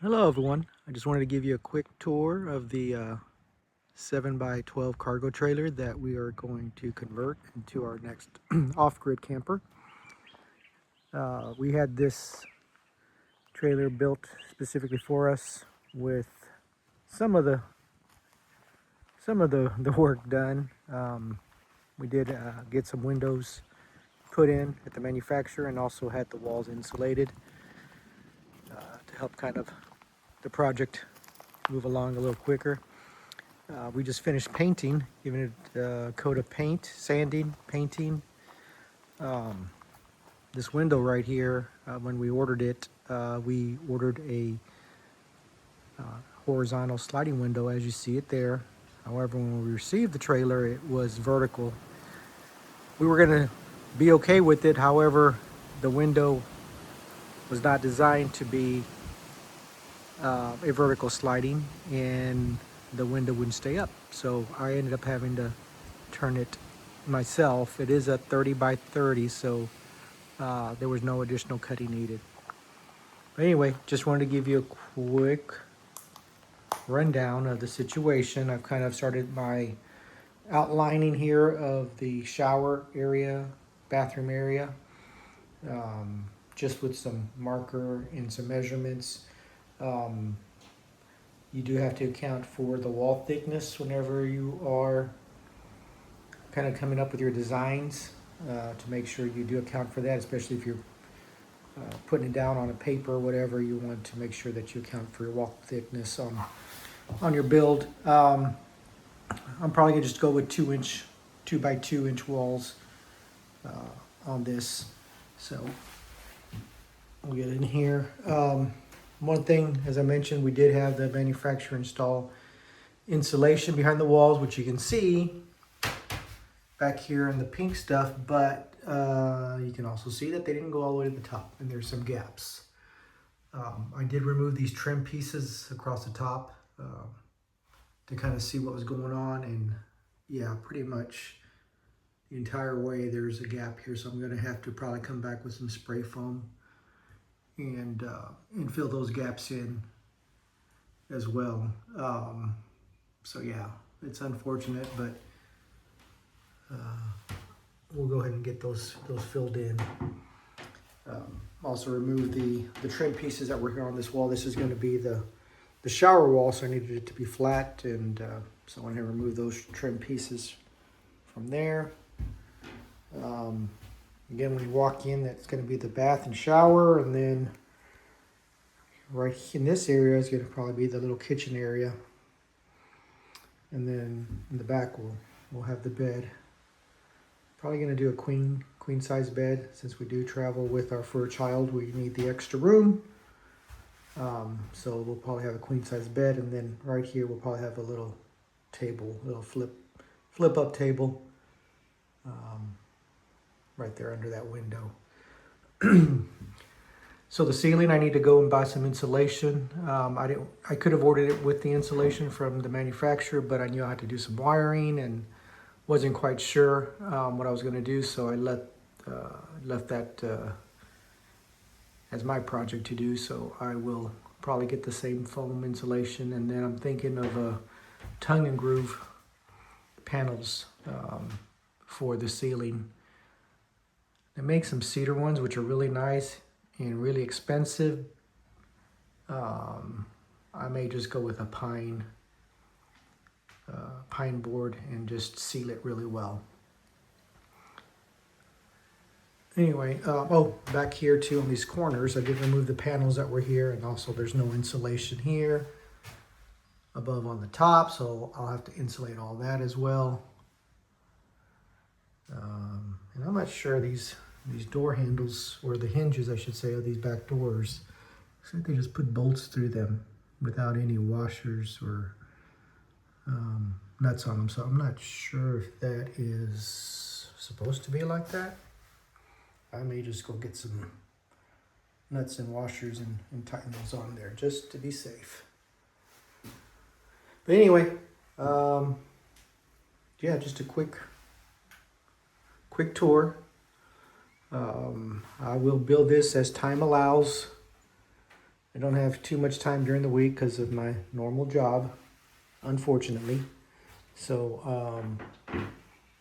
Hello everyone, I just wanted to give you a quick tour of the 7x12 cargo trailer that we are going to convert into our next off-grid camper. We had this trailer built specifically for us with some of the work done. We did get some windows put in at the manufacturer and also had the walls insulated to help kind of the project move along a little quicker. We just finished painting, giving it a coat of paint, sanding, painting. This window right here, when we ordered it, we ordered a horizontal sliding window as you see it there. However, when we received the trailer, it was vertical. We were going to be okay with it. However, the window was not designed to be a vertical sliding, and the window wouldn't stay up. So I ended up having to turn it myself. It is a 30 by 30, so there was no additional cutting needed. But anyway, just wanted to give you a quick rundown of the situation. I've kind of started my outlining here of the shower area, bathroom area, just with some marker and some measurements. You do have to account for the wall thickness whenever you are kind of coming up with your designs, to make sure you do account for that, especially if you're putting it down on a paper or whatever. You want to make sure that you account for your wall thickness on your build. I'm probably gonna just go with 2 by 2 inch walls on this. So we'll get in here. One thing, as I mentioned, we did have the manufacturer install insulation behind the walls, which you can see back here in the pink stuff, but you can also see that they didn't go all the way to the top, and there's some gaps. I did remove these trim pieces across the top to kind of see what was going on, and yeah, pretty much the entire way there's a gap here, so I'm going to have to probably come back with some spray foam and fill those gaps in as well. So yeah, it's unfortunate, but we'll go ahead and get those filled in. Also remove the trim pieces that were here on this wall. This is going to be the shower wall, so I needed it to be flat, and so I want to remove those trim pieces from there. Again, when you walk in, that's going to be the bath and shower, and then right in this area is going to probably be the little kitchen area, and then in the back we'll have the bed. Probably going to do a queen size bed, since we do travel with our fur child. We need the extra room, so we'll probably have a queen size bed, and then right here we'll probably have a little table, little flip up table, right there under that window. So the ceiling, I need to go and buy some insulation. I could have ordered it with the insulation from the manufacturer, but I knew I had to do some wiring and wasn't quite sure what I was going to do, so I left that as my project to do. So I will probably get the same foam insulation, and then I'm thinking of tongue and groove panels for the ceiling. They make some cedar ones, which are really nice and really expensive. I may just go with a pine board and just seal it really well. Anyway, back here too on these corners, I did remove the panels that were here, and also there's no insulation here above on the top, so I'll have to insulate all that as well. And I'm not sure these door handles, or the hinges I should say, of these back doors, looks like they just put bolts through them without any washers or nuts on them, so I'm not sure if that is supposed to be like that. I may just go get some nuts and washers and tighten those on there just to be safe. But anyway, yeah, just a quick tour. I will build this as time allows. I don't have too much time during the week because of my normal job, unfortunately. So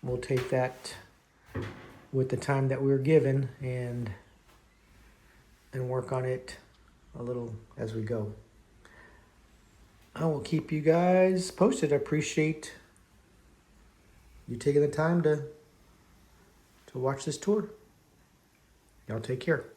we'll take that with the time that we were given and work on it a little as we go. I will keep you guys posted. I appreciate you taking the time to watch this tour. Y'all take care.